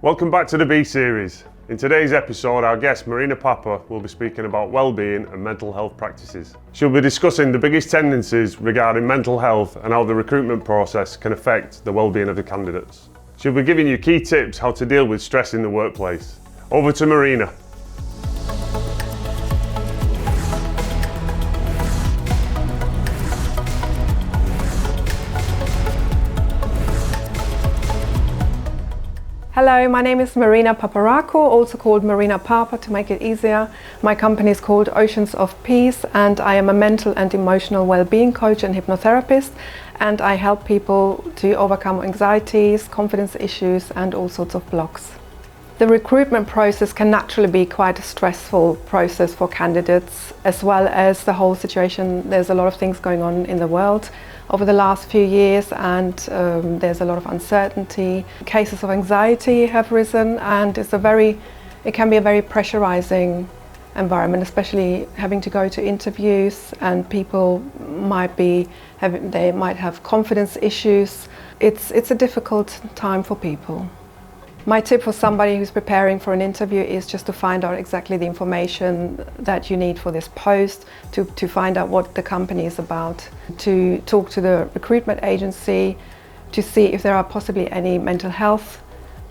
Welcome back to the B series. In today's episode, our guest Marina Papa will be speaking about well-being and mental health practices. She'll be discussing the biggest tendencies regarding mental health and how the recruitment process can affect the well-being of the candidates. She'll be giving you key tips how to deal with stress in the workplace. Over to Marina. Hello, my name is Marina Paparakou, also called Marina Papa to make it easier. My company is called Oceans of Peace and I am a mental and emotional well-being coach and hypnotherapist, and I help people to overcome anxieties, confidence issues and all sorts of blocks. The recruitment process can naturally be quite a stressful process for candidates, as well as the whole situation. There's a lot of things going on in the world over the last few years, and there's a lot of uncertainty. Cases of anxiety have risen, and it can be a very pressurizing environment, especially having to go to interviews, and people might have confidence issues. It's a difficult time for people. My tip for somebody who's preparing for an interview is just to find out exactly the information that you need for this post, to find out what the company is about, to talk to the recruitment agency, to see if there are possibly any mental health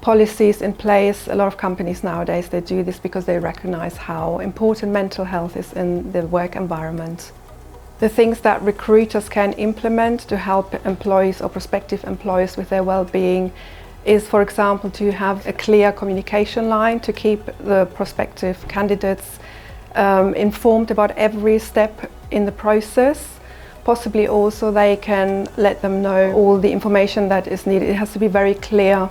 policies in place. A lot of companies nowadays, they do this because they recognize how important mental health is in the work environment. The things that recruiters can implement to help employees or prospective employees with their well-being is, for example, to have a clear communication line to keep the prospective candidates informed about every step in the process. Possibly also they can let them know all the information that is needed. It has to be very clear.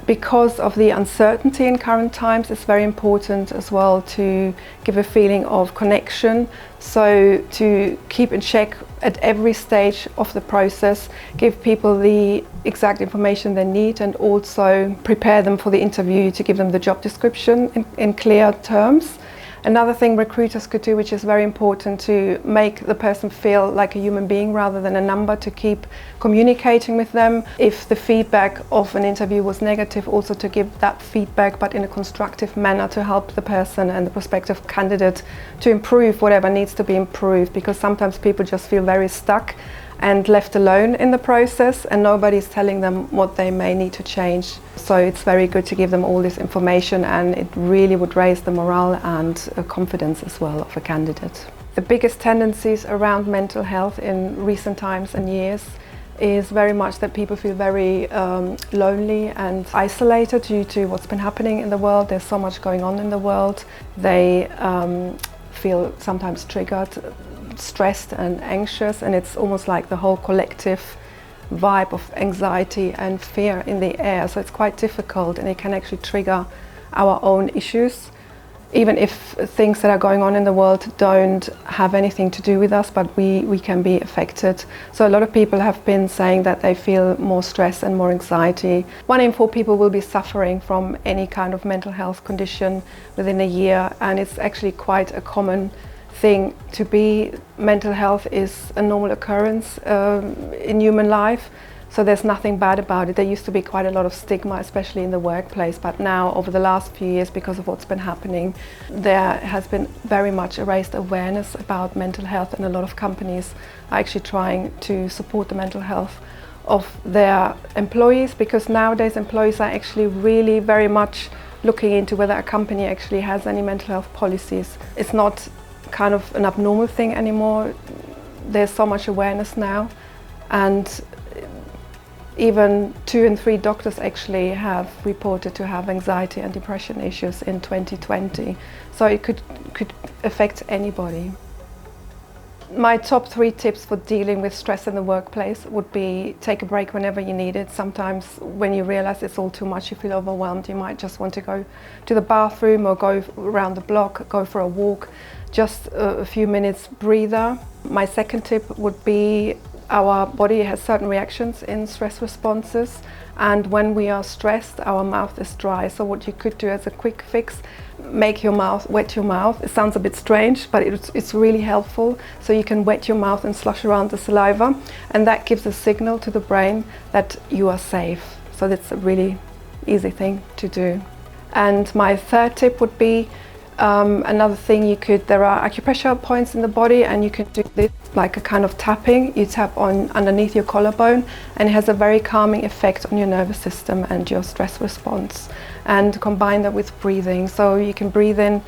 Because of the uncertainty in current times, it's very important as well to give a feeling of connection. So to keep in check at every stage of the process, give people the exact information they need, and also prepare them for the interview to give them the job description in clear terms. Another thing recruiters could do, which is very important, to make the person feel like a human being rather than a number, to keep communicating with them. If the feedback of an interview was negative, also to give that feedback, but in a constructive manner, to help the person and the prospective candidate to improve whatever needs to be improved, because sometimes people just feel very stuck and left alone in the process, and nobody's telling them what they may need to change. So it's very good to give them all this information, and it really would raise the morale and confidence as well of a candidate. The biggest tendencies around mental health in recent times and years is very much that people feel very lonely and isolated due to what's been happening in the world. There's so much going on in the world. They feel sometimes triggered, stressed and anxious, and it's almost like the whole collective vibe of anxiety and fear in the air. So it's quite difficult, and it can actually trigger our own issues, even if things that are going on in the world don't have anything to do with us, but we can be affected. So a lot of people have been saying that they feel more stress and more anxiety. 1 in 4 people will be suffering from any kind of mental health condition within a year, and it's actually quite a common thing to be. Mental health is a normal occurrence in human life, so there's nothing bad about it. There used to be quite a lot of stigma, especially in the workplace, but now over the last few years, because of what's been happening, there has been very much a raised awareness about mental health, and a lot of companies are actually trying to support the mental health of their employees, because nowadays employees are actually really very much looking into whether a company actually has any mental health policies. It's not kind of an abnormal thing anymore. There's so much awareness now, and even 2 in 3 doctors actually have reported to have anxiety and depression issues in 2020. So it could affect anybody. My top 3 tips for dealing with stress in the workplace would be: take a break whenever you need it. Sometimes when you realize it's all too much, you feel overwhelmed, you might just want to go to the bathroom or go around the block, go for a walk, just a few minutes breather. My second tip would be, our body has certain reactions in stress responses, and when we are stressed, our mouth is dry. So what you could do as a quick fix, wet your mouth. It sounds a bit strange, but it's really helpful. So you can wet your mouth and slush around the saliva, and that gives a signal to the brain that you are safe. So that's a really easy thing to do. And my third tip would be another thing there are acupressure points in the body, and you can do this like a kind of tapping. You tap on underneath your collarbone, and it has a very calming effect on your nervous system and your stress response. And combine that with breathing. So you can breathe in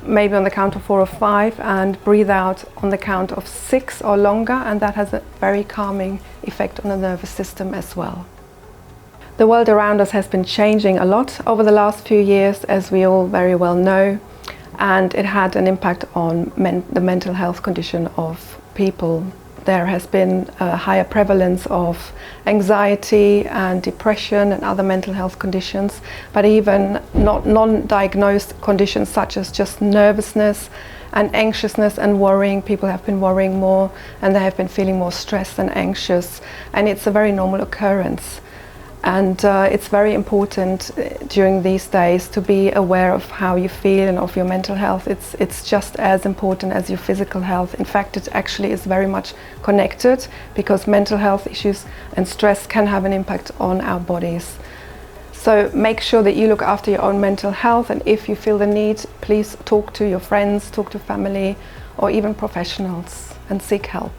maybe on the count of 4 or 5 and breathe out on the count of 6 or longer, and that has a very calming effect on the nervous system as well. The world around us has been changing a lot over the last few years, as we all very well know, and it had an impact on the mental health condition of people. There has been a higher prevalence of anxiety and depression and other mental health conditions, but even non-diagnosed conditions such as just nervousness and anxiousness and worrying. People have been worrying more, and they have been feeling more stressed and anxious, and it's a very normal occurrence. And it's very important during these days to be aware of how you feel and of your mental health. It's just as important as your physical health. In fact, it actually is very much connected, because mental health issues and stress can have an impact on our bodies. So make sure that you look after your own mental health, and if you feel the need, please talk to your friends, talk to family, or even professionals, and seek help.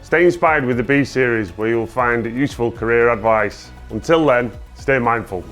Stay inspired with the B series, where you'll find useful career advice. Until then, stay mindful.